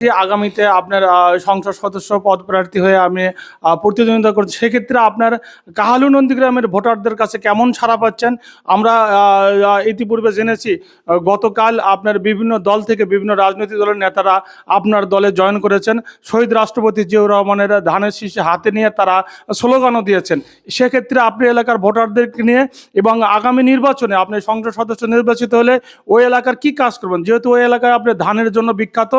যে আগামীতে আপনার সংসদ সদস্য পদপ্রার্থী হয়ে আপনি প্রতিদ্বন্দ্বিতা করছেন, সেক্ষেত্রে আপনার কাহালু নন্দীগ্রামের ভোটারদের কাছে কেমন সাড়া পাচ্ছেন? আমরা ইতিপূর্বে জেনেছি গতকাল আপনার বিভিন্ন দল থেকে বিভিন্ন রাজনৈতিক দলের নেতারা আপনার দলে জয়েন করেছেন। শহীদ রাষ্ট্রপতি জিয়াউর রহমানের ধানের শীষে হাতে নিয়ে তারা স্লোগানও দিয়েছেন। সেক্ষেত্রে আপনি এলাকার ভোটারদেরকে নিয়ে এবং আগামী নির্বাচনে আপনি সংসদ সদস্য নির্বাচিত হলে ওই এলাকার কি কাজ করবেন? যেহেতু ওই এলাকায় আপনি ধানের জন্য বিখ্যাত,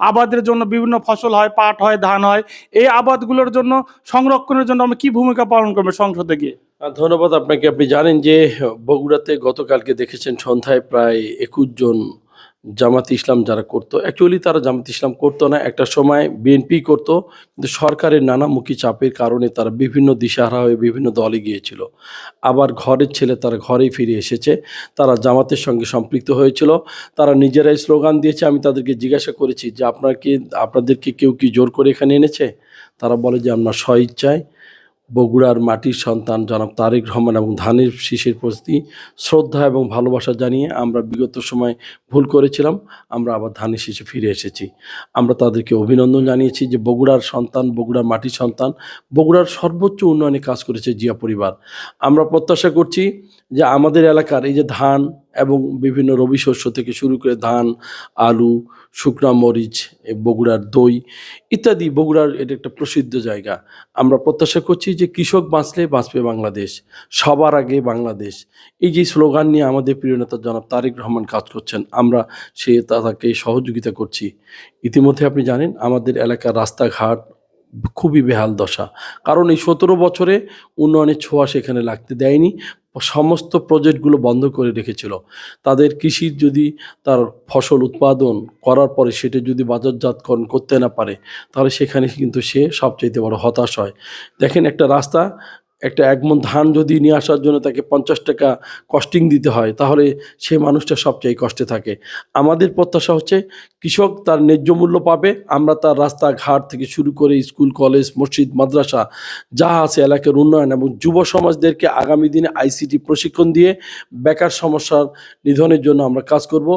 আবাদের জন্য বিভিন্ন ফসল হয়, পাট হয়, ধান হয়। এই আবাদগুলোর জন্য সংরক্ষণের জন্য আমরা কি ভূমিকা পালন করবেন সংসদে গিয়ে? ধন্যবাদ আপনাকে। আপনি জানেন যে বগুড়াতে গতকালকে দেখেছেন সন্ধ্যায় প্রায় ২১ জন জামাত ইসলাম যারা করতো, অ্যাকচুয়ালি তারা জামাত ইসলাম করতো না, একটা সময় বিএনপি করতো, কিন্তু সরকারের নানামুখী চাপের কারণে তারা বিভিন্ন দিশাহারা হয়ে বিভিন্ন দলে গিয়েছিল। আবার ঘরের ছেলে তারা ঘরেই ফিরে এসেছে। তারা জামাতের সঙ্গে সম্পৃক্ত হয়েছিল, তারা নিজেরাই স্লোগান দিয়েছে। আমি তাদেরকে জিজ্ঞাসা করেছি যে আপনাদেরকে কেউ কি জোর করে এখানে এনেছে? তারা বলে যে আমরা স্বইচ্ছায় বগুড়ার মাটির সন্তান জনাব তারেক রহমান এবং ধানের শীষের প্রতি শ্রদ্ধা এবং ভালোবাসা জানিয়ে আমরা বিগত সময় ভুল করেছিলাম, আমরা আবার ধানের শীষে ফিরে এসেছি। আমরা তাদেরকে অভিনন্দন জানিয়েছি যে বগুড়ার সন্তান, বগুড়ার মাটির সন্তান, বগুড়ার সর্বোচ্চ উন্নয়নে কাজ করেছে জিয়া পরিবার। আমরা প্রত্যাশা করছি যে আমাদের এলাকার এই যে ধান এবং বিভিন্ন রবি শস্য থেকে শুরু করে ধান, আলু, শুকনা মরিচ, বগুড়ার দই ইত্যাদি, বগুড়ার এটা একটা প্রসিদ্ধ জায়গা। আমরা প্রত্যাশা করছি যে কৃষক বাঁচলে বাঁচবে বাংলাদেশ, সবার আগে বাংলাদেশ। এই যে স্লোগান নিয়ে আমাদের প্রিয় নেতা জনাব তারেক রহমান কাজ করছেন, আমরা তাকে সহযোগিতা করছি। ইতিমধ্যে আপনি জানেন আমাদের এলাকার রাস্তাঘাট খুবই বেহাল দশা, কারণ এই ১৭ বছরে উন্নয়নের ছোঁয়া সেখানে লাগতে দেয়নি। সমস্ত প্রজেক্টগুলো বন্ধ করে রেখেছিল। তাদের কৃষির যদি তার ফসল উৎপাদন করার পরে সেটা যদি বাজারজাতকরণ করতে না পারে, তাহলে সেখানে কিন্তু সে সবচাইতে বড় হতাশ হয়। দেখেন, একটা রাস্তা, একটা ১ মণ ধান যদি নিয়ে আসার জন্য তাকে ৫০ টাকা কস্টিং দিতে হয়, তাহলে সে মানুষটা সবচেয়ে কষ্টে থাকে। আমাদের প্রত্যাশা হচ্ছে কৃষক তার ন্যায্য মূল্য পাবে, আমরা তার রাস্তাঘাট থেকে শুরু করে স্কুল, কলেজ, মসজিদ, মাদ্রাসা যা আছে এলাকার উন্নয়ন এবং যুব সমাজদেরকে আগামী দিনে আইসিটি প্রশিক্ষণ দিয়ে বেকার সমস্যার নিধনের জন্য আমরা কাজ করব।